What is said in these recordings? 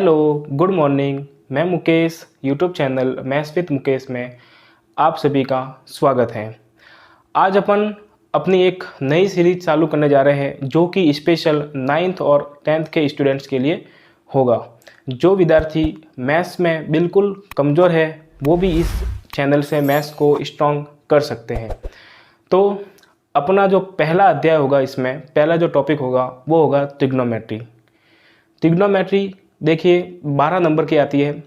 Hello, good morning. मैं Mukesh, YouTube channel maths with Mukesh में आप सभी का स्वागत है। आज अपन अपनी एक नई सीरीज चालू करने जा रहे हैं जो कि स्पेशल 9th और 10th के स्टूडेंट्स के लिए होगा। जो विद्यार्थी मैथ्स में बिल्कुल कमज़ोर है वो भी इस चैनल से मैथ्स को स्ट्रॉन्ग कर सकते हैं। तो अपना जो पहला अध्याय होगा, इसमें पहला जो टॉपिक होगा वो होगा ट्रिग्नोमेट्री। ट्रिग्नोमेट्री देखिए 12 नंबर की आती है,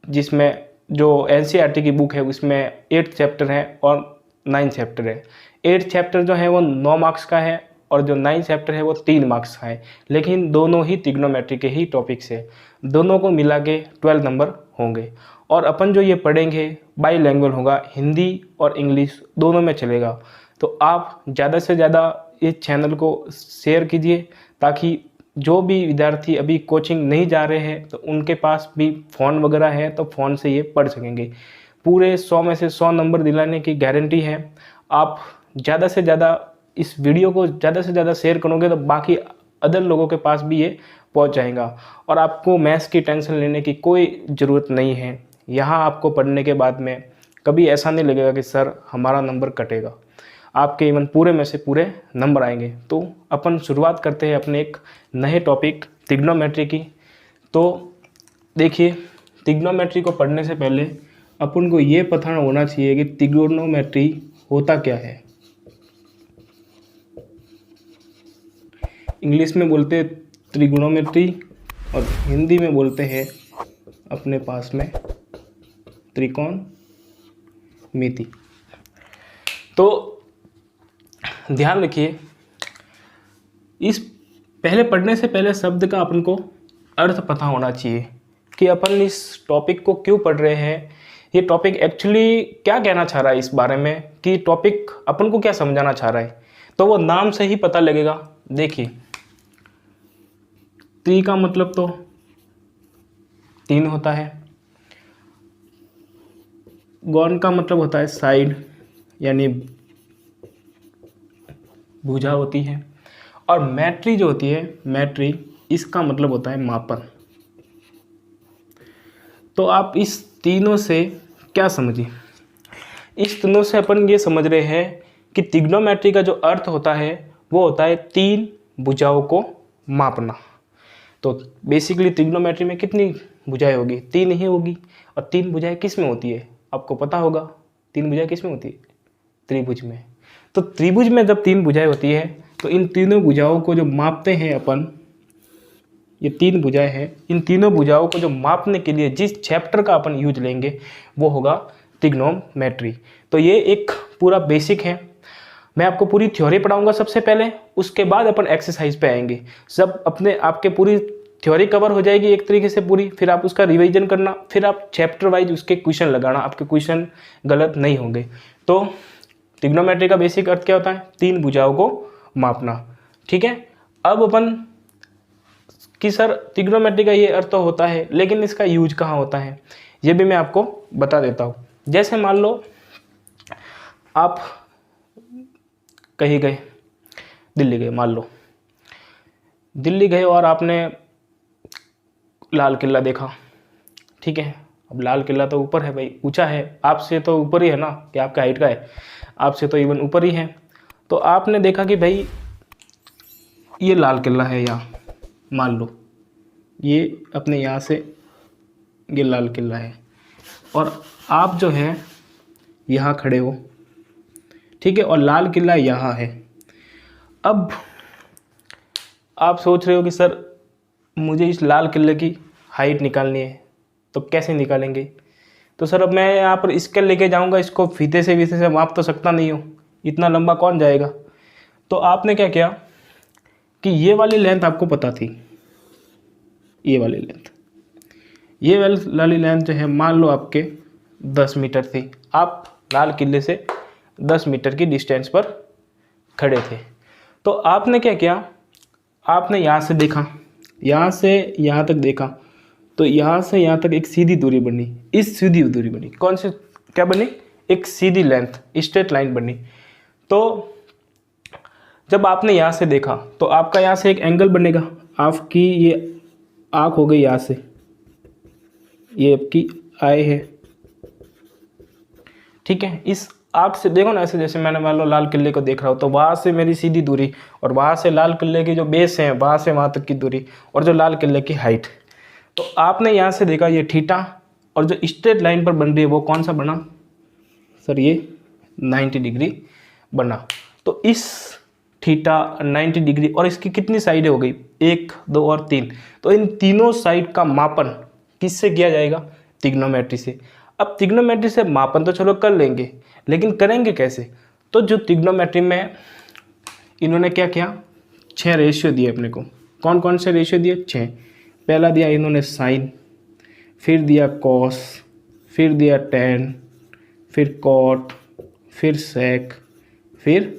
जिसमें जो एनसीईआरटी की बुक है उसमें 8 चैप्टर हैं और 9 चैप्टर है। 8 चैप्टर जो है वो 9 मार्क्स का है और जो 9 चैप्टर है वो 3 मार्क्स का है, लेकिन दोनों ही ट्रिग्नोमेट्री के ही टॉपिक्स है। दोनों को मिला के 12 नंबर होंगे और अपन जो ये पढ़ेंगे बाई लैंग्वेज होगा, हिंदी और इंग्लिश दोनों में चलेगा। तो आप ज़्यादा से ज़्यादा इस चैनल को शेयर कीजिए ताकि जो भी विद्यार्थी अभी कोचिंग नहीं जा रहे हैं तो उनके पास भी फ़ोन वगैरह है तो फ़ोन से ये पढ़ सकेंगे। पूरे 100 में से 100 नंबर दिलाने की गारंटी है। आप ज़्यादा से ज़्यादा इस वीडियो को ज़्यादा से ज़्यादा शेयर करोगे तो बाकी अदर लोगों के पास भी ये पहुंच जाएगा और आपको मैथ्स की टेंशन लेने की कोई ज़रूरत नहीं है। यहाँ आपको पढ़ने के बाद में कभी ऐसा नहीं लगेगा कि सर हमारा नंबर कटेगा, आपके इवन पूरे में से पूरे नंबर आएंगे। तो अपन शुरुआत करते हैं अपने एक नए टॉपिक ट्रिग्नोमेट्री की। तो देखिए, ट्रिग्नोमेट्री को पढ़ने से पहले अपन को ये पता होना चाहिए कि ट्रिग्नोमेट्री होता क्या है। इंग्लिश में बोलते हैं त्रिगुणोमेट्री और हिंदी में बोलते हैं अपने पास में त्रिकोणमिति। तो ध्यान रखिए, इस पहले पढ़ने से पहले शब्द का अपन को अर्थ पता होना चाहिए कि अपन इस टॉपिक को क्यों पढ़ रहे हैं, ये टॉपिक एक्चुअली क्या कहना चाह रहा है इस बारे में, कि टॉपिक अपन को क्या समझाना चाह रहा है। तो वो नाम से ही पता लगेगा। देखिए, त्रि का मतलब तो 3 होता है, गौण का मतलब होता है साइड यानी भुजा होती है, और मैट्री जो होती है, मैट्री इसका मतलब होता है मापन। तो आप इस तीनों से क्या समझिए, इस तीनों से अपन ये समझ रहे हैं कि ट्रिग्नोमेट्री का जो अर्थ होता है वो होता है 3 भुजाओं को मापना। तो बेसिकली ट्रिग्नोमेट्री में कितनी भुजाएं होगी? 3 ही होगी। और 3 भुजाएं किस में होती है आपको पता होगा? 3 भुजाएं किस में होती है? त्रिभुज में। तो त्रिभुज में जब 3 भुजाएं होती है तो इन तीनों भुजाओं को जो मापते हैं अपन, ये 3 भुजाएं हैं, इन तीनों भुजाओं को जो मापने के लिए जिस चैप्टर का अपन यूज लेंगे वो होगा ट्रिग्नोमेट्री। तो ये एक पूरा बेसिक है। मैं आपको पूरी थ्योरी पढ़ाऊंगा सबसे पहले, उसके बाद अपन एक्सरसाइज पे आएंगे। सब अपने आपके पूरी थ्योरी कवर हो जाएगी एक तरीके से पूरी, फिर आप उसका रिवीजन करना, फिर आप चैप्टर वाइज उसके क्वेश्चन लगाना, आपके क्वेश्चन गलत नहीं होंगे। तो ट्रिग्नोमेट्री का बेसिक अर्थ क्या होता है? 3 भुजाओं को मापना। ठीक है। अब अपन कि सर ट्रिग्नोमेट्री का ये अर्थ तो होता है, लेकिन इसका यूज कहाँ होता है ये भी मैं आपको बता देता हूँ। जैसे मान लो आप कहीं गए, दिल्ली गए, मान लो दिल्ली गए और आपने लाल किला देखा। ठीक है। अब लाल किला तो ऊपर है भाई, ऊंचा है, आपसे तो ऊपर ही है ना, कि आपका हाइट का है, आपसे तो इवन ऊपर ही है। तो आपने देखा कि भाई ये लाल किला है, यहाँ मान लो ये अपने यहाँ से ये लाल किला है और आप जो है यहाँ खड़े हो। ठीक है। और लाल किला यहाँ है। अब आप सोच रहे हो कि सर मुझे इस लाल किले की हाइट निकालनी है, तो कैसे निकालेंगे? तो सर अब मैं यहाँ पर स्केल लेके जाऊँगा, इसको फीते से माप तो सकता नहीं हूँ, इतना लंबा कौन जाएगा। तो आपने क्या किया कि ये वाली लेंथ आपको पता थी, ये वाली लेंथ जो है मान लो आपके 10 मीटर थी। आप लाल किले से 10 मीटर की डिस्टेंस पर खड़े थे। तो आपने क्या किया, आपने यहाँ से देखा, यहाँ से यहाँ तक देखा, तो यहाँ से यहाँ तक एक सीधी दूरी बनी, इस सीधी दूरी बनी, कौन सी क्या बनी? एक सीधी लेंथ, स्ट्रेट लाइन बनी। तो जब आपने यहाँ से देखा तो आपका यहाँ से एक एंगल बनेगा, आपकी ये आँख हो गई यहाँ से, ये आपकी आई है, ठीक है। इस आग से देखो ना, ऐसे जैसे मैंने मान लो लाल किले को देख रहा हूँ, तो वहाँ से मेरी सीधी दूरी और वहाँ से लाल किले की जो बेस है वहाँ से वहाँ तक की दूरी और जो लाल किले की हाइट, तो आपने यहाँ से देखा ये थीटा, और जो स्ट्रेट लाइन पर बन रही है वो कौन सा बना सर, ये 90 डिग्री बना। तो इस थीटा 90 डिग्री और इसकी कितनी साइडें हो गई, 1 2 और 3, तो इन तीनों साइड का मापन किससे किया जाएगा, त्रिग्नोमेट्री से। अब त्रिग्नोमेट्री से मापन तो चलो कर लेंगे, लेकिन करेंगे कैसे, तो जो त्रिग्नोमेट्री में इन्होंने क्या किया, 6 रेशियो दिए अपने को। कौन कौन से रेशियो दिए, 6। पहला दिया इन्होंने साइन, फिर दिया कॉस, फिर दिया टेन, फिर कॉट, फिर सेक, फिर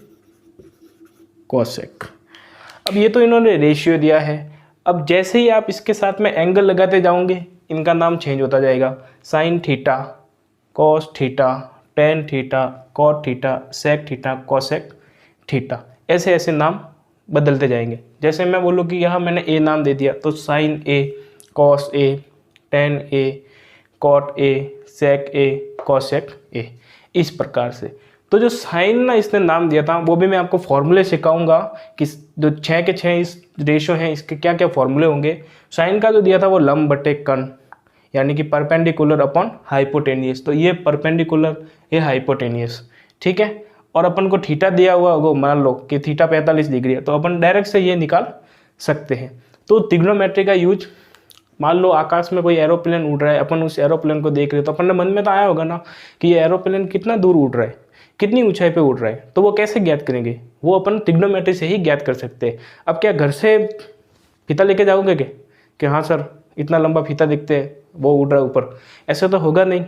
कोसेक। अब ये तो इन्होंने रेशियो दिया है। अब जैसे ही आप इसके साथ में एंगल लगाते जाओगे इनका नाम चेंज होता जाएगा, sine theta, cos theta, tan theta, cot theta, sec theta, cosec theta, ऐसे ऐसे नाम बदलते जाएंगे। जैसे मैं बोलूँ कि यहाँ मैंने ए नाम दे दिया, तो sine A, cos A, tan A, cot A, sec A, cosec A, इस प्रकार से। तो जो साइन ना इसने नाम दिया था वो भी मैं आपको फॉर्मूले सिखाऊंगा कि जो 6 के 6 इस रेशो हैं इसके क्या क्या फॉर्मूले होंगे। साइन का जो दिया था वो लंब बटे कर्ण, यानी कि परपेंडिकुलर अपॉन हाइपोटेनियस, तो ये परपेंडिकुलर, ये हाइपोटेनियस, ठीक है। और अपन को थीटा दिया हुआ होगा, मान लो कि थीटा 45 डिग्री है, तो अपन डायरेक्ट से ये निकाल सकते हैं। तो त्रिग्नोमेट्री का यूज, मान लो आकाश में कोई एरोप्लेन उड़ रहा है, अपन उस एरोप्लेन को देख रहे हैं, तो अपन ने मन में तो आया होगा ना कि ये एरोप्लेन कितना दूर उड़ रहा है, कितनी ऊंचाई पे उड़ रहा है, तो वो कैसे ज्ञात करेंगे, वो अपन त्रिग्नोमेट्री से ही ज्ञात कर सकते हैं। अब क्या घर से फीता लेके जाओगे क्या कि हाँ सर इतना लंबा फीता दिखते हैं वो उड़ रहा है ऊपर, ऐसा तो होगा नहीं।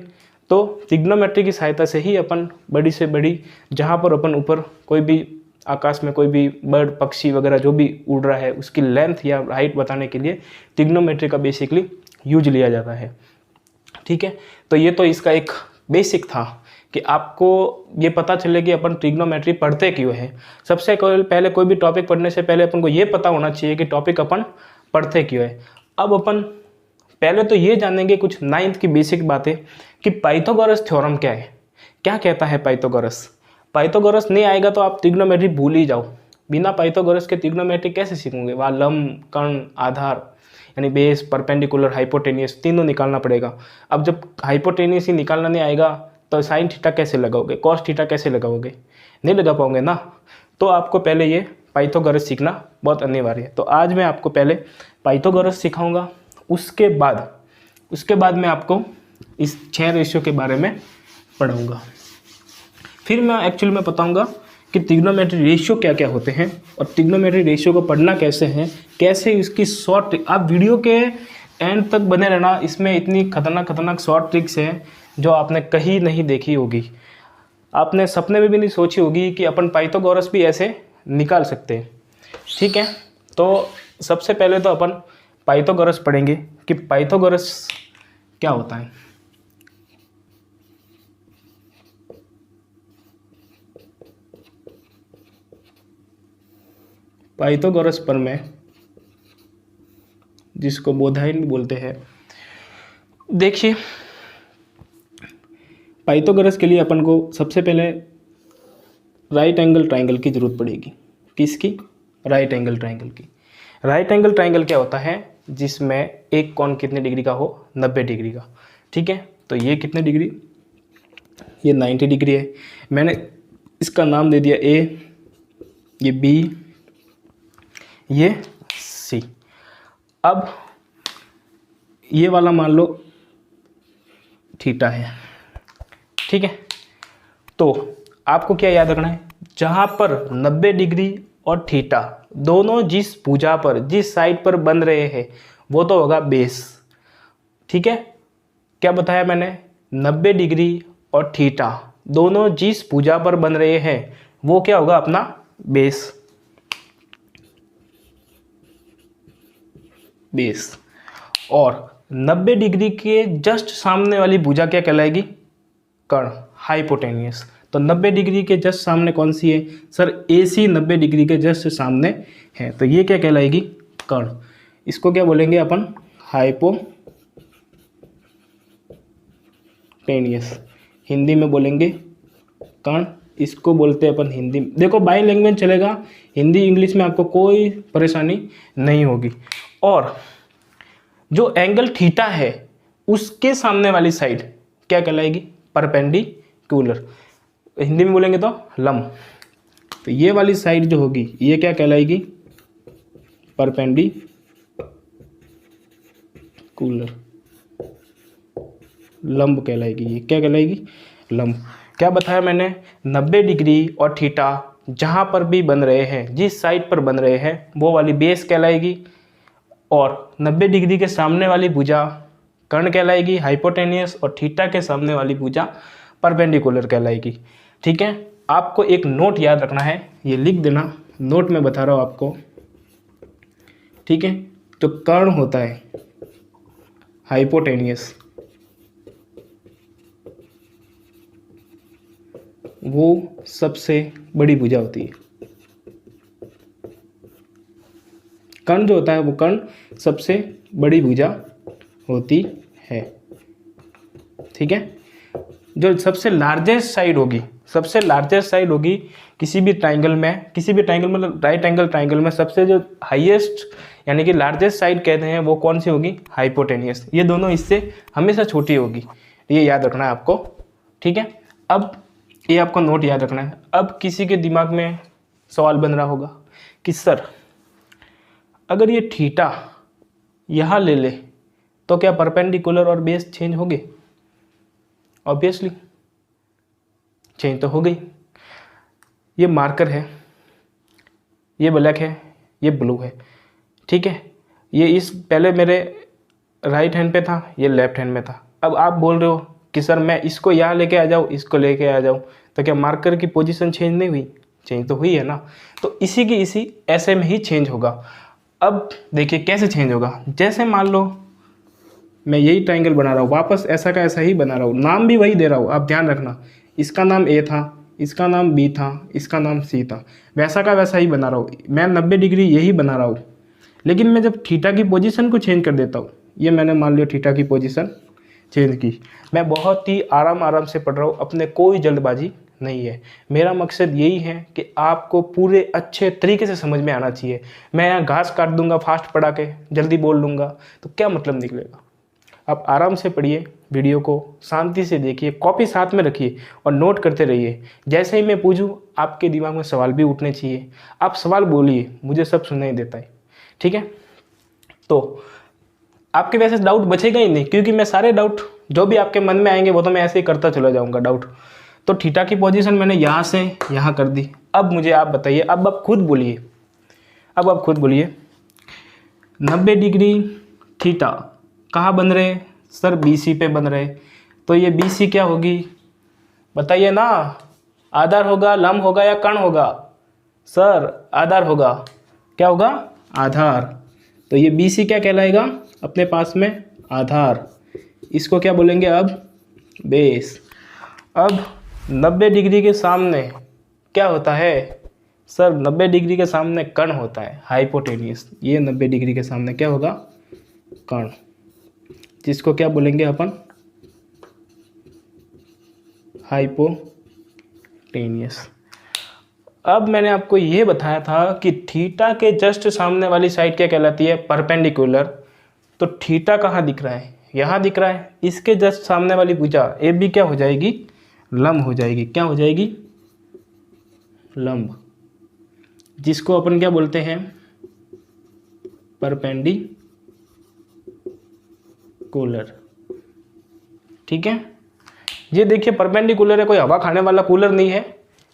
तो त्रिग्नोमेट्री की सहायता से ही अपन बड़ी से बड़ी, जहाँ पर अपन ऊपर कोई भी आकाश में कोई भी बर्ड पक्षी वगैरह जो भी उड़ रहा है उसकी लेंथ या हाइट बताने के लिए त्रिग्नोमेट्री का बेसिकली यूज लिया जाता है, ठीक है। तो ये तो इसका एक बेसिक था कि आपको ये पता चले कि अपन ट्रिग्नोमेट्री पढ़ते क्यों है। सबसे पहले कोई भी टॉपिक पढ़ने से पहले अपन को ये पता होना चाहिए कि टॉपिक अपन पढ़ते क्यों है। अब अपन पहले तो ये जानेंगे कुछ 9th की बेसिक बातें कि पाइथागोरस थ्योरम क्या है, क्या कहता है पाइथागोरस। पाइथागोरस नहीं आएगा तो आप ट्रिग्नोमेट्री भूल ही जाओ। बिना पाइथागोरस के ट्रिग्नोमेट्री कैसे सीखोगे, वहाँ लंब, कर्ण, आधार यानी बेस, परपेंडिकुलर, हाइपोटेनियस तीनों निकालना पड़ेगा। अब जब हाइपोटेनियस ही निकालना नहीं आएगा तो साइन थीटा कैसे लगाओगे, कॉस थीटा कैसे लगाओगे, नहीं लगा पाओगे ना। तो आपको पहले ये पाइथागोरस सीखना बहुत अनिवार्य है। तो आज मैं आपको पहले पाइथागोरस सिखाऊंगा, उसके बाद मैं आपको इस 6 रेशियो के बारे में पढ़ाऊंगा। फिर मैं एक्चुअली मैं बताऊंगा कि ट्रिग्नोमेट्री रेशियो क्या क्या होते हैं और ट्रिग्नोमेट्री रेशियो को पढ़ना कैसे है, कैसे इसकी शॉर्ट ट्रिक। आप वीडियो के एंड तक बने रहना, इसमें इतनी खतरनाक शॉर्ट ट्रिक्स हैं जो आपने कहीं नहीं देखी होगी, आपने सपने में भी नहीं सोची होगी कि अपन पाइथागोरस भी ऐसे निकाल सकते हैं, ठीक है। तो सबसे पहले तो अपन पाइथागोरस पढ़ेंगे कि पाइथागोरस क्या होता है। पाइथागोरस प्रमेय, जिसको बोधायन भी बोलते हैं। देखिए पाइथागोरस के लिए अपन को सबसे पहले राइट एंगल ट्राइंगल की जरूरत पड़ेगी। किसकी, राइट एंगल ट्राइंगल की। राइट एंगल ट्राइंगल क्या होता है, जिसमें एक कोण कितने डिग्री का हो, 90 डिग्री का, ठीक है। तो ये कितने डिग्री, ये 90 डिग्री है। मैंने इसका नाम दे दिया ए, ये बी, ये सी। अब ये वाला मान लो थीटा है, ठीक है। तो आपको क्या याद रखना है, जहाँ पर 90 डिग्री और थीटा दोनों जिस भुजा पर, जिस साइड पर बन रहे हैं वो तो होगा बेस, ठीक है। क्या बताया मैंने, 90 डिग्री और थीटा दोनों जिस भुजा पर बन रहे हैं वो क्या होगा, अपना बेस। और 90 डिग्री के जस्ट सामने वाली भुजा क्या कहलाएगी, कर्ण, हाइपोटेनियस। तो 90 डिग्री के जस्ट सामने कौन सी है सर, AC 90 डिग्री के जस्ट सामने है, तो ये क्या कहलाएगी, कर्ण। इसको क्या बोलेंगे अपन, हाइपोटेनियस। टेनियस, हिंदी में बोलेंगे कर्ण, इसको बोलते हैं अपन हिंदी। देखो बाई लैंग्वेज चलेगा, हिंदी इंग्लिश में आपको कोई परेशानी नहीं होगी। और जो एंगल थीटा है उसके सामने वाली साइड क्या कहलाएगी? परपेंडिकुलर, हिंदी में बोलेंगे तो लंब। तो ये वाली साइड जो होगी ये क्या कहलाएगी? परपेंडिकुलर, लंब कहलाएगी। ये क्या कहलाएगी? लंब। क्या बताया मैंने? 90 डिग्री और थीटा जहाँ पर भी बन रहे हैं, जिस साइड पर बन रहे हैं वो वाली बेस कहलाएगी, और 90 डिग्री के सामने वाली भुजा कर्ण कहलाएगी हाइपोटेनियस, और थीटा के सामने वाली भुजा परपेंडिकुलर कहलाएगी। ठीक है, आपको एक नोट याद रखना है, ये लिख देना, नोट में बता रहा हूँ आपको। ठीक है, तो कर्ण होता है हाइपोटेनियस, वो सबसे बड़ी भुजा होती है। कर्ण जो होता है वो कर्ण सबसे बड़ी भुजा होती है। ठीक है, जो सबसे लार्जेस्ट साइड होगी, सबसे लार्जेस्ट साइड होगी किसी भी ट्राइंगल में, किसी भी ट्राइंगल मतलब राइट एंगल ट्राइंगल में सबसे जो हाईएस्ट यानी कि लार्जेस्ट साइड कहते हैं वो कौन सी होगी? हाइपोटेनियस। ये दोनों इससे हमेशा छोटी होगी, ये याद रखना है आपको। ठीक है, अब ये आपको नोट याद रखना है। अब किसी के दिमाग में सवाल बन रहा होगा कि सर अगर ये थीटा यहाँ ले ले तो क्या परपेंडिकुलर और बेस चेंज हो गए? ऑब्वियसली चेंज तो हो गई। ये मार्कर है, ये ब्लैक है, ये ब्लू है। ठीक है, ये इस पहले मेरे राइट हैंड पे था, ये लेफ्ट हैंड में था। अब आप बोल रहे हो कि सर मैं इसको यहाँ लेके आ जाऊँ, इसको लेके आ जाऊँ, तो क्या मार्कर की पोजीशन चेंज नहीं हुई? चेंज तो हुई है ना। तो इसी की इसी ऐसे में ही चेंज होगा। अब देखिए कैसे चेंज होगा। जैसे मान लो मैं यही ट्राइंगल बना रहा हूँ, वापस ऐसा का ऐसा ही बना रहा हूँ, नाम भी वही दे रहा हूँ, आप ध्यान रखना। इसका नाम ए था, इसका नाम बी था, इसका नाम सी था, वैसा का वैसा ही बना रहा हूँ। मैं 90 डिग्री यही बना रहा हूँ, लेकिन मैं जब थीटा की पोजीशन को चेंज कर देता हूँ, ये मैंने मान लिया थीटा की पोजीशन चेंज की, मैं बहुत ही आराम से पढ़ रहा हूँ, अपने कोई जल्दबाजी नहीं है। मेरा मकसद यही है कि आपको पूरे अच्छे तरीके से समझ में आना चाहिए। मैं यहाँ घास काट दूंगा फास्ट पढ़ा के, जल्दी बोल लूँगा तो क्या मतलब निकलेगा। आप आराम से पढ़िए, वीडियो को शांति से देखिए, कॉपी साथ में रखिए और नोट करते रहिए। जैसे ही मैं पूछूं आपके दिमाग में सवाल भी उठने चाहिए, आप सवाल बोलिए, मुझे सब सुनाई देता है। ठीक है, तो आपके वैसे डाउट बचेगा ही नहीं, क्योंकि मैं सारे डाउट जो भी आपके मन में आएंगे वो तो मैं ऐसे ही करता चला जाऊंगा डाउट। तो थीटा की पोजीशन मैंने यहाँ से यहाँ कर दी। अब मुझे आप बताइए, अब आप खुद बोलिए, अब आप खुद बोलिए 90 डिग्री थीटा कहाँ बन रहे? सर BC पे बन रहे। तो ये BC क्या होगी बताइए ना? आधार होगा, लंब होगा या कर्ण होगा? सर आधार होगा। क्या होगा? आधार। तो ये BC क्या कहलाएगा अपने पास में? आधार। इसको क्या बोलेंगे अब? बेस। अब 90 डिग्री के सामने क्या होता है? सर 90 डिग्री के सामने कर्ण होता है हाइपोटेनियस। ये 90 डिग्री के सामने क्या होगा? कर्ण, जिसको क्या बोलेंगे अपन? हाइपोटेनियस। अब मैंने आपको ये बताया था कि थीटा के जस्ट सामने वाली साइड क्या कहलाती है? परपेंडिकुलर। तो थीटा कहाँ दिख रहा है? यहाँ दिख रहा है। इसके जस्ट सामने वाली भुजा AB क्या हो जाएगी? लंब हो जाएगी। क्या हो जाएगी? लंब, जिसको अपन क्या बोलते हैं? परपेंडिकुलर। ठीक है, ये देखिए परपेंडिकुलर है, कोई हवा खाने वाला कूलर नहीं है,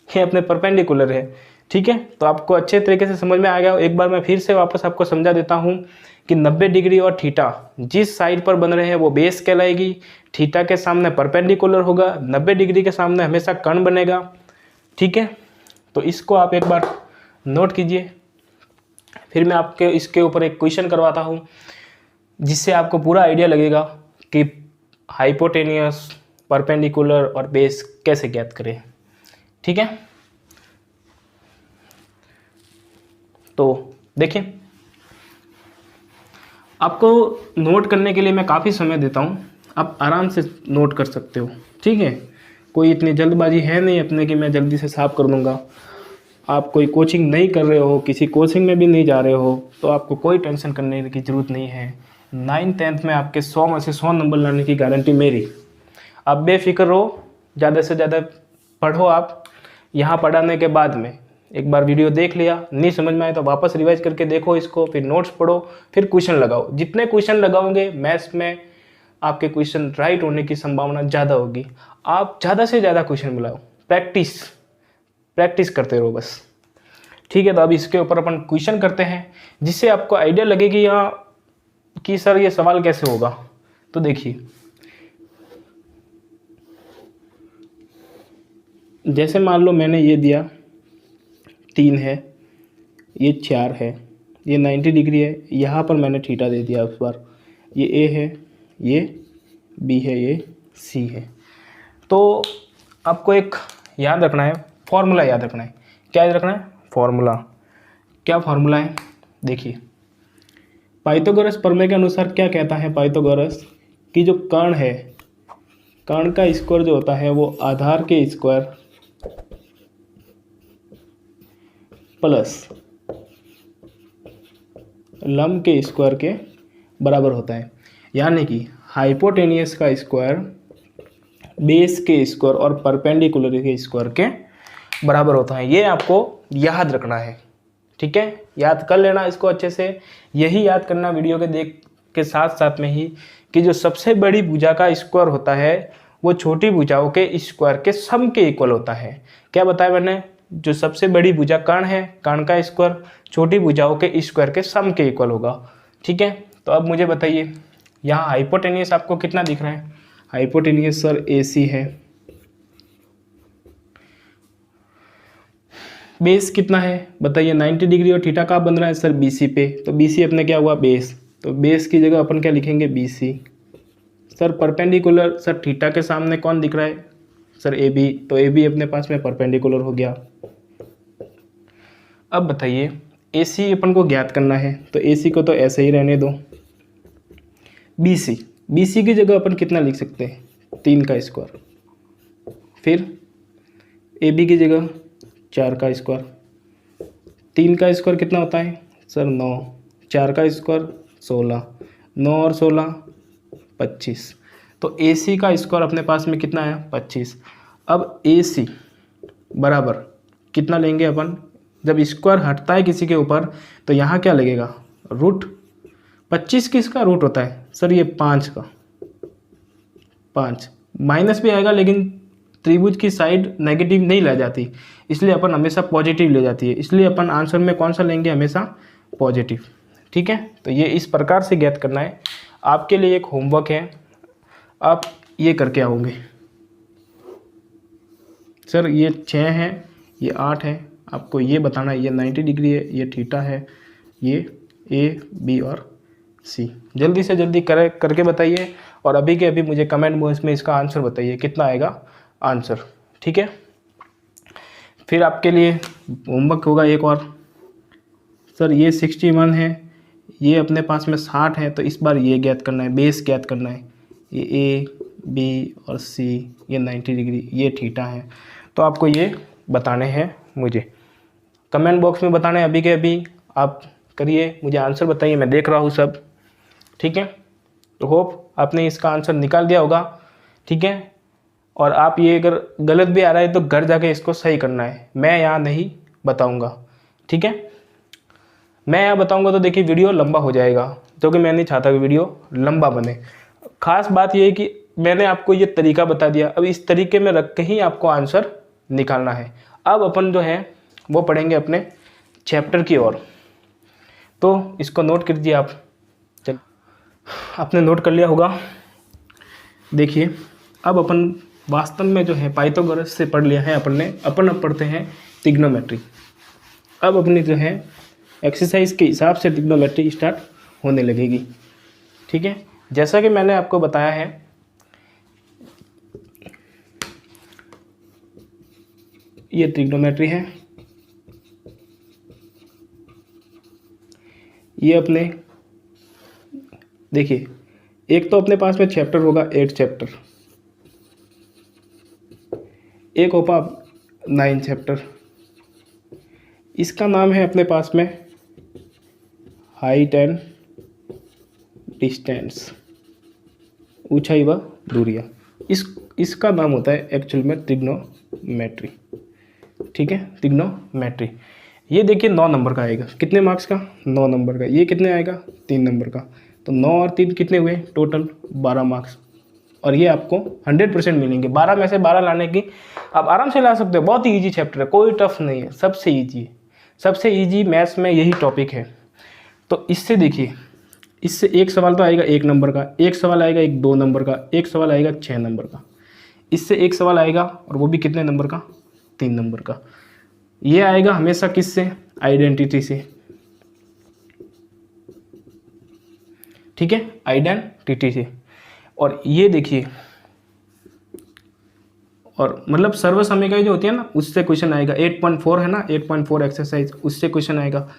ये अपने परपेंडिकुलर है। ठीक है, तो आपको अच्छे तरीके से समझ में आ गया। एक बार मैं फिर से वापस आपको समझा देता हूँ कि 90 डिग्री और थीटा जिस साइड पर बन रहे हैं वो बेस कहलाएगी। थीटा के सामने परपेंडिकुलर होगा, 90 डिग्री के सामने हमेशा कर्ण बनेगा। ठीक है, तो इसको आप एक बार नोट कीजिए। फिर मैं आपके इसके ऊपर एक क्वेश्चन करवाता हूँ जिससे आपको पूरा आइडिया लगेगा कि हाइपोटेनियस, परपेंडिकुलर और बेस कैसे ज्ञात करें। ठीक है, तो देखिए आपको नोट करने के लिए मैं काफ़ी समय देता हूँ, आप आराम से नोट कर सकते हो, ठीक है। कोई इतनी जल्दबाजी है नहीं अपने कि मैं जल्दी से साफ कर दूंगा। आप कोई कोचिंग नहीं कर रहे हो, किसी कोचिंग में भी नहीं जा रहे हो, तो आपको कोई टेंशन करने की ज़रूरत नहीं है। 9th-10th में आपके 100 में से 100 नंबर लाने की गारंटी मेरी। आप बेफिक्र रहो, ज़्यादा से ज़्यादा पढ़ो। आप यहाँ पढ़ाने के बाद में एक बार वीडियो देख लिया, नहीं समझ में आए तो वापस रिवाइज करके देखो इसको, फिर नोट्स पढ़ो, फिर क्वेश्चन लगाओ। जितने क्वेश्चन लगाओगे मैथ्स में आपके क्वेश्चन राइट होने की संभावना ज़्यादा होगी। आप ज़्यादा से ज़्यादा क्वेश्चन मिलाओ, प्रैक्टिस करते रहो बस, ठीक है। तो अब इसके ऊपर अपन क्वेश्चन करते हैं, जिससे आपको आइडिया लगे कि यहाँ कि सर ये सवाल कैसे होगा। तो देखिए, जैसे मान लो मैंने ये दिया 3 है, ये 4 है, ये 90 डिग्री है, यहाँ पर मैंने थीटा दे दिया उस बार, ये ए है, ये बी है, ये सी है। तो आपको एक याद रखना है, फॉर्मूला याद रखना है। क्या याद रखना है? फॉर्मूला। क्या फॉर्मूला है? देखिए, पाइथागोरस प्रमेय के अनुसार क्या कहता है पाइथागोरस कि जो कर्ण है, कर्ण का स्क्वायर जो होता है वो आधार के स्क्वायर प्लस लंब के स्क्वायर के बराबर होता है। यानी कि हाइपोटेनियस का स्क्वायर बेस के स्क्वायर और परपेंडिकुलर के स्क्वायर के बराबर होता है। ये आपको याद रखना है, ठीक है। याद कर लेना इसको अच्छे से। यही याद करना वीडियो के साथ साथ में ही कि जो सबसे बड़ी भुजा का स्क्वायर होता है वो छोटी भुजाओं के स्क्वायर के सम के इक्वल होता है। क्या बताया मैंने? जो सबसे बड़ी भुजा कर्ण है, कर्ण का स्क्वायर छोटी भुजाओं के स्क्वायर के सम के इक्वल होगा, ठीक है। तो अब मुझे बताइए, यहाँ हाइपोटेनियस आपको कितना दिख रहा है? हाइपोटेनियस सर AC है। बेस कितना है बताइए? 90 डिग्री और थीटा कहाँ बन रहा है सर? BC पे। तो BC अपने क्या हुआ? बेस। तो बेस की जगह अपन क्या लिखेंगे? BC। Sir perpendicular, sir theta के सामने कौन दिख रहा है? Sir AB। तो AB अपने पास में परपेंडिकुलर हो गया। अब बताइए, AC अपन को ज्ञात करना है, तो AC को तो ऐसे ही रहने दो। BC की जगह अपन कितना लिख सकते हैं? 3 का स्क्वायर। फिर AB की जगह 4 का स्क्वायर। 3 का स्क्वायर कितना होता है सर? 9। 4 का स्क्वायर 16। 9 और 16 25। तो AC का स्क्वायर अपने पास में कितना है? 25। अब AC बराबर कितना लेंगे अपन? जब स्क्वायर हटता है किसी के ऊपर तो यहाँ क्या लगेगा? रूट। 25 किसका रूट होता है सर? ये 5 का। 5 माइनस भी आएगा, लेकिन त्रिभुज की साइड नेगेटिव नहीं ले जाती, इसलिए अपन हमेशा पॉजिटिव ले जाती है। इसलिए अपन आंसर में कौन सा लेंगे? हमेशा पॉजिटिव, ठीक है। तो ये इस प्रकार से ज्ञात करना है। आपके लिए एक होमवर्क है, आप ये करके आओगे। सर ये 6 है, ये 8 है, आपको ये बताना है। ये 90 डिग्री है, ये थीटा है, ये A, B और C। जल्दी से जल्दी करके बताइए, और अभी के अभी मुझे कमेंट बॉक्स में इसका आंसर बताइए कितना आएगा आंसर, ठीक है। फिर आपके लिए होमवर्क होगा एक और। सर ये 61 है, ये अपने पास में 60 है, तो इस बार ये ज्ञात करना है, बेस ज्ञात करना है। ये A, B और C, ये 90 डिग्री, ये थीटा है। तो आपको ये बताने हैं मुझे, कमेंट बॉक्स में बताने अभी के अभी। आप करिए, मुझे आंसर बताइए, मैं देख रहा हूँ सब, ठीक है। तो होप आपने इसका आंसर निकाल दिया होगा, ठीक है। और आप ये अगर गलत भी आ रहा है तो घर जाके इसको सही करना है, मैं यहाँ नहीं बताऊँगा, ठीक है। मैं यहाँ बताऊँगा तो देखिए वीडियो लंबा हो जाएगा, जो कि मैं नहीं चाहता कि वीडियो लंबा बने। खास बात ये है कि मैंने आपको ये तरीका बता दिया, अब इस तरीके में रख के ही आपको आंसर निकालना है। अब अपन जो है वो पढ़ेंगे अपने चैप्टर की ओर, तो इसको नोट कर दीजिए आप। चल, आपने नोट कर लिया होगा। देखिए, अब अपन वास्तव में जो है पाइथागोरस से पढ़ लिया है अपन ने, अब पढ़ते हैं ट्रिग्नोमेट्री। अब अपनी जो है एक्सरसाइज के हिसाब से ट्रिग्नोमेट्री स्टार्ट होने लगेगी, ठीक है। जैसा कि मैंने आपको बताया है, ये ट्रिग्नोमेट्री है, ये अपने देखिए एक तो अपने पास में चैप्टर होगा 8 चैप्टर, एक होगा 9 चैप्टर। इसका नाम है अपने पास में हाइट एंड डिस्टेंस, ऊंचाई व दूरियां। इसका नाम होता है एक्चुअल में ट्रिग्नोमेट्री। ठीक है, ट्रिग्नोमेट्री। ये देखिए 9 नंबर का आएगा। कितने मार्क्स का? 9 नंबर का। ये कितने आएगा? 3 नंबर का। तो 9 और 3 कितने हुए? Total 12 marks. और ये आपको 100% मिलेंगे। 12 में से 12 लाने की आप आराम से ला सकते हो। बहुत ही ईजी चैप्टर है, कोई टफ नहीं है, सबसे ईजी है। सबसे ईजी मैथ्स में यही टॉपिक है। तो इससे देखिए, इससे एक सवाल तो आएगा 1 नंबर का, एक सवाल आएगा 2 नंबर का, एक सवाल आएगा 6 नंबर का। इससे एक सवाल आएगा और वो भी कितने नंबर का? 3 नंबर का। ये आएगा हमेशा किससे? आइडेंटिटी से। ठीक है, आइडेंटिटी से। और ये देखिए, और मतलब सर्वसमीकरण जो होती है ना, उससे क्वेश्चन आएगा। 8.4 है ना, 8.4 एक्सरसाइज, उससे क्वेश्चन आएगा।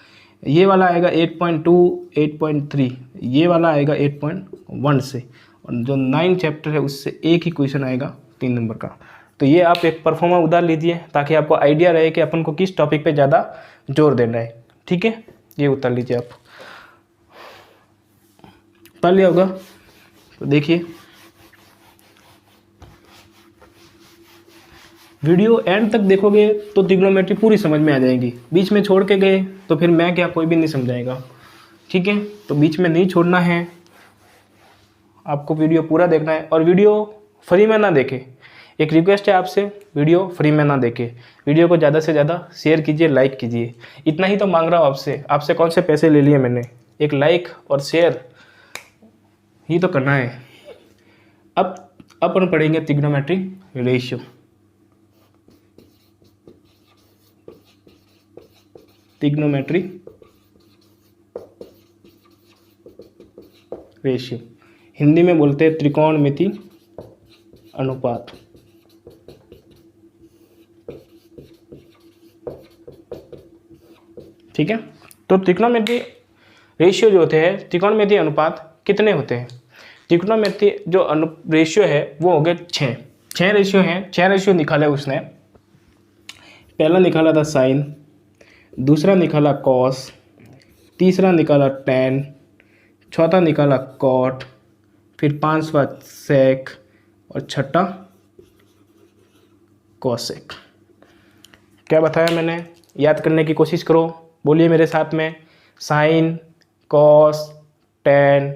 ये वाला आएगा 8.2, 8.3, ये वाला आएगा 8.1 से। और जो 9 चैप्टर है उससे एक ही क्वेश्चन आएगा 3 नंबर का। तो ये आप एक परफॉर्मा उतार लीजिए ताकि आपको आइडिया रहे कि अपन को किस टॉपिक पे ज़्यादा जोर देना है। ठीक है, ये उतार लीजिए आप। उतार लिया होगा तो देखिए, वीडियो एंड तक देखोगे तो ट्रिग्नोमेट्री पूरी समझ में आ जाएगी। बीच में छोड़ के गए तो फिर मैं क्या, कोई भी नहीं समझाएगा। ठीक है, तो बीच में नहीं छोड़ना है, आपको वीडियो पूरा देखना है। और वीडियो फ्री में ना देखे, एक रिक्वेस्ट है आपसे, वीडियो फ्री में ना देखे। वीडियो को ज़्यादा से ज़्यादा शेयर कीजिए, लाइक कीजिए। इतना ही तो मांग रहा हूँ आपसे। आपसे कौन से पैसे ले लिए मैंने? एक लाइक और शेयर ही तो करना है। अब अपन पढ़ेंगे trigonometry ratio. Trigonometry ratio, Hindi में बोलते हैं त्रिकोणमिति अनुपात। ठीक है, तो त्रिकोणमिति रेशियो जो होते हैं, त्रिकोणमिति अनुपात कितने होते हैं? त्रिकोणमिति जो रेशियो है वो हो गए 6 रेशियो हैं। 6 रेशियो निकाले उसने। पहला निकाला था साइन, दूसरा निकाला कॉस, तीसरा निकाला टैन, चौथा निकाला कॉट, फिर 5वां सेक और छठा कोसेक। क्या बताया मैंने? याद करने की कोशिश करो, बोलिए मेरे साथ में। Sign, cos, tan,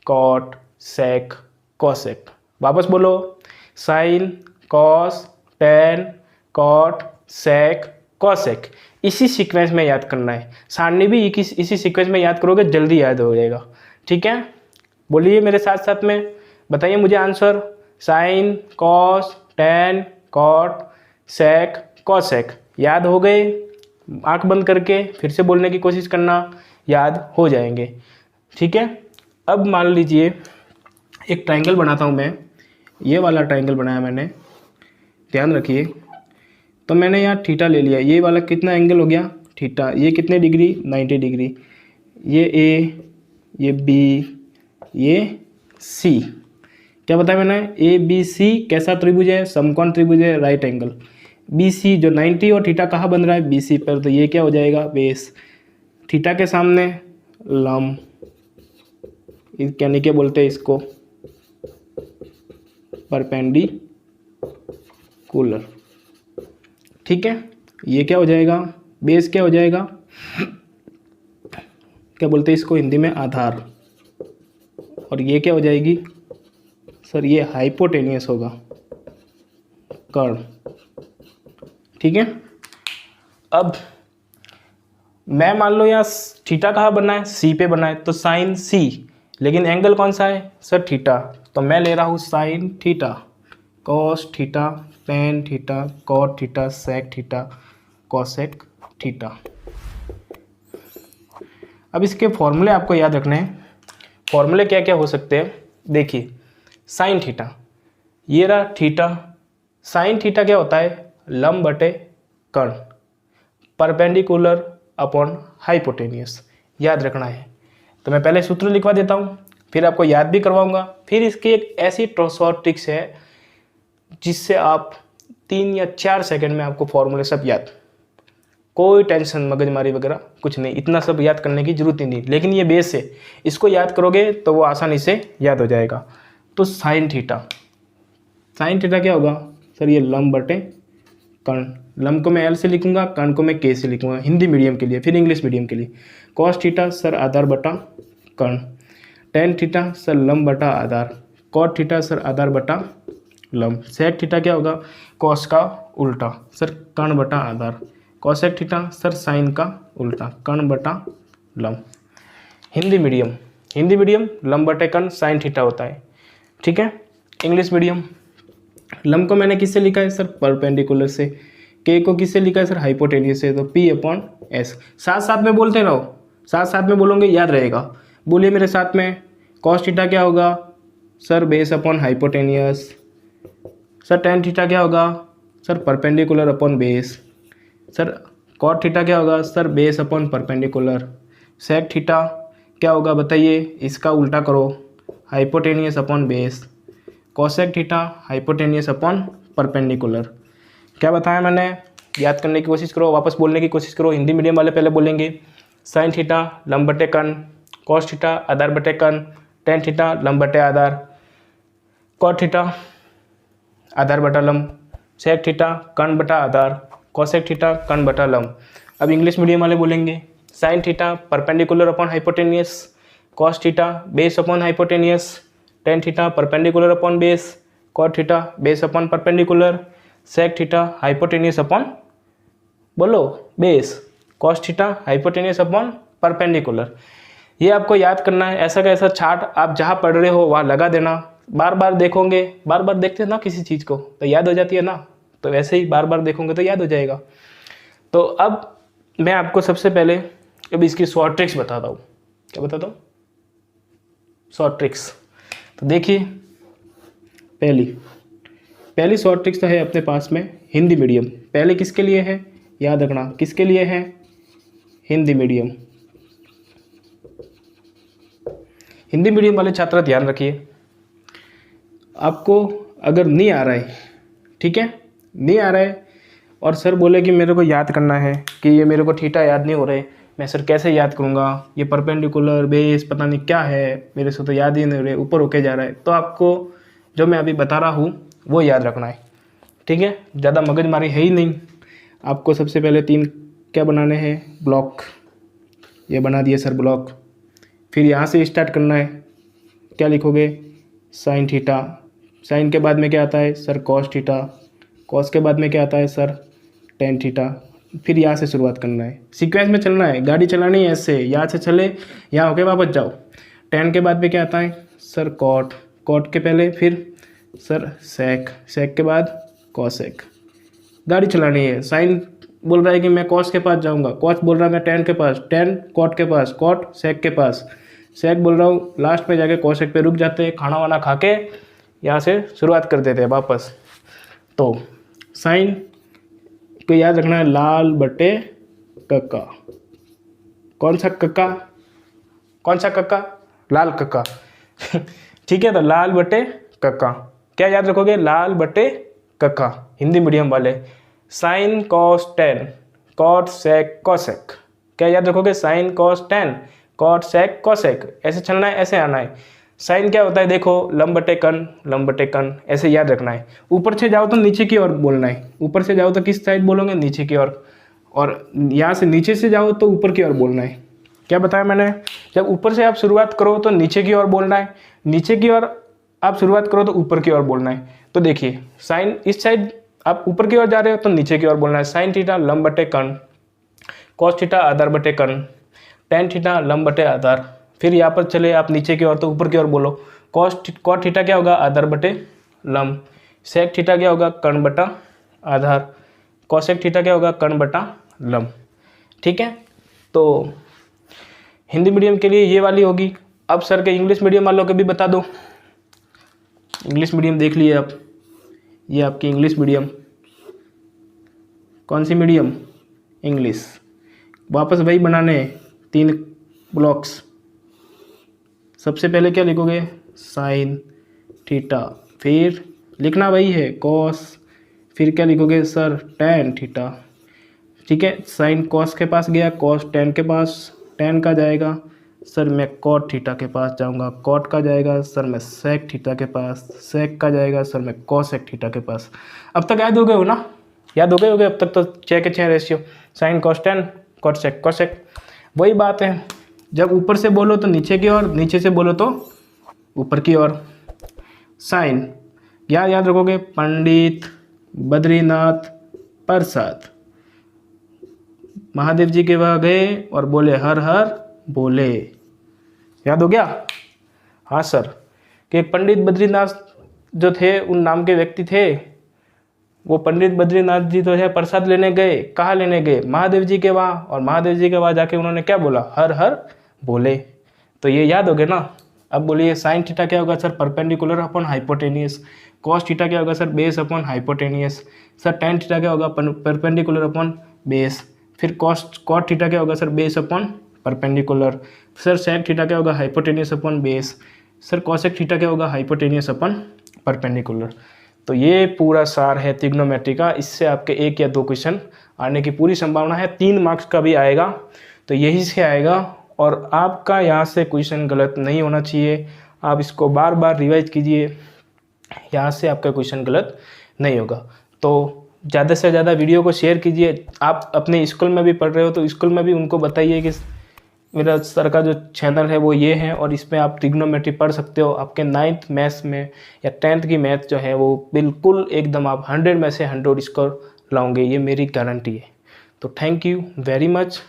cot, sec, cosec. वापस बोलो। Sign, cos, tan, cot, sec, cosec. इसी सीक्वेंस में याद करना है। सारणी भी इसी सीक्वेंस में याद करोगे, जल्दी याद हो जाएगा। ठीक है, बोलिए मेरे साथ साथ में, बताइए मुझे answer. Sine, cos, tan, cot, sec, cosec. याद हो गए? आंख बंद करके फिर से बोलने की कोशिश करना, याद हो जाएंगे। ठीक है, अब मान लीजिए एक ट्रायंगल बनाता हूँ मैं। ये वाला ट्रायंगल बनाया मैंने, ध्यान रखिए। तो मैंने यहाँ थीटा ले लिया। ये वाला कितना एंगल हो गया? थीटा। ये कितने डिग्री? 90 डिग्री। ये ए, ये बी, ये सी। क्या बताया मैंने? ए बी सी कैसा त्रिभुज है? समकोण त्रिभुज है, राइट एंगल। बी सी जो 90 और थीटा कहाँ बन रहा है? बी सी पर। तो ये क्या हो जाएगा? बेस। थीटा के सामने लंब, यानी क्या बोलते हैं इसको? परपेंडिकुलर। ठीक है, ये क्या हो जाएगा? बेस क्या हो जाएगा? क्या बोलते हैं इसको हिंदी में? आधार। और ये क्या हो जाएगी सर? ये हाइपोटेनियस होगा, कर्ण। ठीक है, अब मैं मान लो यहाँ थीटा कहाँ बना है? सी पे बना है, तो साइन सी। लेकिन एंगल कौन सा है सर? थीटा। तो मैं ले रहा हूँ sine theta, cos theta, tan theta, cot theta, sec theta, cosec theta. अब इसके फॉर्मूले आपको याद रखने हैं। फॉर्मूले क्या क्या हो सकते हैं? देखिए, साइन थीटा, ये रहा थीटा। साइन थीटा क्या होता है? लंब बटे कर्ण, परपेंडिकुलर अपॉन हाइपोटेनियस। याद रखना है। तो मैं पहले सूत्र लिखवा देता हूँ। फिर आपको याद भी करवाऊंगा। फिर इसकी एक ऐसी शॉर्ट ट्रिक्स है जिससे आप 3 या 4 सेकंड में आपको फॉर्मूले सब याद, कोई टेंशन मगजमारी वगैरह कुछ नहीं, इतना सब याद करने की जरूरत ही नहीं। लेकिन ये बेस है, इसको याद करोगे तो वो आसानी से याद हो जाएगा। तो साइन थीटा, साइन थीटा क्या होगा सर, ये लंब बटे कर्ण, लंब को मैं एल से लिखूंगा, कर्ण को मैं के से लिखूंगा हिंदी मीडियम के लिए। फिर इंग्लिश मीडियम के लिए कॉस थीटा सर आधार बटा कर्ण, टेन थीटा सर लंब बटा आधार, कॉट थीटा सर आधार बटा लंब, सेक थीटा क्या होगा कॉस का उल्टा सर कर्ण बटा आधार, कॉसेक थीटा सर साइन का उल्टा कर्ण बटा लंब। हिंदी मीडियम, हिंदी मीडियम लंब बटे कर्ण साइन थीटा होता है, ठीक है। इंग्लिश मीडियम, लंब को मैंने किससे लिखा है सर परपेंडिकुलर से, के को किससे लिखा है सर हाइपोटेनियस से, तो पी अपॉन एस। साथ साथ में बोलते रहो, साथ साथ में बोलोगे याद रहेगा। बोलिए मेरे साथ में, कॉस थीटा क्या होगा sir base upon hypotenuse, sir tan theta क्या होगा sir perpendicular upon base, sir cot theta क्या होगा sir base upon perpendicular, sec theta क्या होगा बताइए, इसका उल्टा करो hypotenuse upon base, cosec theta hypotenuse upon perpendicular. क्या बताया मैंने, याद करने की कोशिश करो, वापस बोलने की कोशिश करो। हिंदी मीडियम वाले पहले बोलेंगे साइन थीटा लंब बटे कर्ण, कॉस थीटा आधार बटे कर्ण, टेन थीटा लंब बटे आधार, कॉट थीटा आधार बटा लंब, सेक थीटा कर्ण बटा आधार, कॉसेक थीटा कर्ण बटा लंब। अब इंग्लिश मीडियम वाले बोलेंगे sine theta perpendicular upon hypotenuse, cos theta base upon hypotenuse, tan theta perpendicular upon base, cot theta base upon perpendicular, sec theta hypotenuse upon बोलो base, cos theta hypotenuse upon perpendicular. ये आपको याद करना है। ऐसा का ऐसा चार्ट आप जहाँ पढ़ रहे हो वहाँ लगा देना, बार बार देखोगे, बार बार देखते हैं ना किसी चीज़ को तो याद हो जाती है ना, तो वैसे ही बार बार देखोगे तो याद हो जाएगा। तो अब मैं आपको सबसे पहले अब इसकी शॉर्ट ट्रिक्स बताता हूँ। क्या बताता हूँ, शॉर्ट ट्रिक्स। तो देखिए पहली शॉर्ट ट्रिक्स तो है अपने पास में हिंदी मीडियम। पहले किसके लिए है याद रखना, किसके लिए है हिंदी मीडियम। हिंदी मीडियम वाले छात्र ध्यान रखिए, आपको अगर नहीं आ रहा है, ठीक है, नहीं आ रहा है और सर बोले कि मेरे को याद करना है कि ये मेरे को थीटा याद नहीं हो रहे, मैं सर कैसे याद करूँगा, ये परपेंडिकुलर बेस पता नहीं क्या है, मेरे से तो याद ही नहीं हो रहे, ऊपर होके जा रहा है। तो आपको जो मैं अभी बता रहा हूँ वो याद रखना है, ठीक है, ज़्यादा मगजमारी है ही नहीं। आपको सबसे पहले 3 क्या बनाने हैं ब्लॉक, ये बना दिए सर ब्लॉक। फिर यहाँ से स्टार्ट करना है, क्या लिखोगे साइन थीटा, साइन के बाद में क्या आता है सर कॉस थीटा, कॉस के बाद में क्या आता है सर टेन थीटा। फिर यहाँ से शुरुआत करना है, सीक्वेंस में चलना है, गाड़ी चलानी है ऐसे, यहाँ से चले यहाँ होके वापस जाओ। टेन के बाद में क्या आता है सर कॉट, कॉट के पहले फिर सर सेक, सेक के बाद कॉसेक। गाड़ी चलानी है, साइन बोल रहा है कि मैं कॉस के पास जाऊँगा, कॉस बोल रहा है मैं टेन के पास, टेन कॉट के पास, कॉट सेक के पास, सेक बोल रहा हूँ लास्ट में जाके कॉसेक पे रुक जाते हैं, खाना वाना खा के यहाँ से शुरुआत कर देते हैं वापस। तो साइन को याद रखना है लाल बटे कक्का, कौन सा कक्का, कौन सा कक्का, लाल कक्का ठीक है, तो लाल बटे कक्का क्या याद रखोगे, लाल बटे कक्का हिंदी मीडियम वाले। Sine cos tan cot sec cosec क्या याद रखोगे, sine cos tan cot sec cosec, ऐसे चलना है, ऐसे आना है। साइन क्या होता है देखो लंब बटे कर्ण, लंब बटे कर्ण, ऐसे याद रखना है। ऊपर से जाओ तो नीचे की ओर बोलना है, ऊपर से जाओ तो किस साइड बोलोगे नीचे की ओर, और यहाँ से नीचे से जाओ तो ऊपर की ओर बोलना है। क्या बताया मैंने, जब ऊपर से आप शुरुआत करो तो नीचे की ओर बोलना है, नीचे की ओर आप शुरुआत करो तो ऊपर की ओर बोलना है। तो देखिए साइन इस साइड आप ऊपर की ओर जा रहे हो तो नीचे की ओर बोलना है, साइन थीटा लंब बटे कर्ण, कॉस थीटा आधार बटे कर्ण, टेन थीटा लंब बटे आधार। फिर यहाँ पर चले आप नीचे की ओर तो ऊपर की ओर बोलो, कॉट थीटा क्या होगा आधार बटे लंब, सेक थीटा क्या होगा कर्ण बटा आधार, कॉसेक थीटा क्या होगा कर्ण बटा लंब, ठीक है। तो हिंदी मीडियम के लिए ये वाली होगी। अब सर के इंग्लिश मीडियम वालों के भी बता दो। इंग्लिश मीडियम देख लिए आप, ये आपकी इंग्लिश मीडियम, कौन सी मीडियम इंग्लिश। वापस वही बनाने 3 ब्लॉक्स, सबसे पहले क्या लिखोगे, साइन थीटा, फिर लिखना वही है कॉस, फिर क्या लिखोगे सर, टेन थीटा। ठीक है, साइन कॉस के पास गया, कॉस टेन के पास, टेन का जाएगा सर मैं कॉट थीटा के पास जाऊंगा, कॉट का जाएगा सर मैं सेक थीटा के पास, सेक का जाएगा सर मैं कॉसेक थीटा के पास। अब तक याद हो गए हो ना, याद हो गए होगे अब तक तो, 6 के 6 ratio, sine cos tan cot sec cosec. वही बात है, जब ऊपर से बोलो तो नीचे की ओर, नीचे से बोलो तो ऊपर की ओर। साइन याद याद रखोगे, पंडित बद्रीनाथ प्रसाद, महादेव जी के वहाँ गए और बोले हर हर बोले। याद हो गया? हाँ सर, कि पंडित बद्रीनाथ जो थे उन नाम के व्यक्ति थे, वो पंडित बद्रीनाथ जी तो है प्रसाद लेने गए, कहाँ लेने गए, महादेव जी के वहाँ, और महादेव जी के वहाँ जाके उन्होंने क्या बोला, हर हर बोले। तो ये याद हो गया ना। अब बोलिए साइन थीटा क्या होगा sir, perpendicular upon hypotenuse. Cos theta क्या होगा sir, base upon hypotenuse. Sir tan theta क्या होगा, परपेंडिकुलर अपॉन बेस। फिर कॉट थीटा क्या होगा sir, base upon perpendicular. Sir sec theta क्या होगा, hypotenuse upon base. Sir cosec theta क्या होगा, हाइपोटेनियस अपॉन परपेंडिकुलर। तो ये पूरा सार है ट्रिग्नोमेट्री का। इससे आपके 1 या 2 क्वेश्चन आने की पूरी संभावना है, 3 मार्क्स का भी आएगा, तो यही से आएगा। और आपका यहाँ से क्वेश्चन गलत नहीं होना चाहिए, आप इसको बार बार रिवाइज कीजिए, यहाँ से आपका क्वेश्चन गलत नहीं होगा। तो ज़्यादा से ज़्यादा वीडियो को शेयर कीजिए। आप अपने स्कूल में भी पढ़ रहे हो तो स्कूल में भी उनको बताइए कि मेरा सर का जो चैनल है वो ये है, और इसमें आप ट्रिग्नोमेट्री पढ़ सकते हो। आपके 9th मैथ्स में या 10th की मैथ जो है वो बिल्कुल एकदम आप 100 में से 100 स्कोर लाओगे, ये मेरी गारंटी है। तो थैंक यू वेरी मच।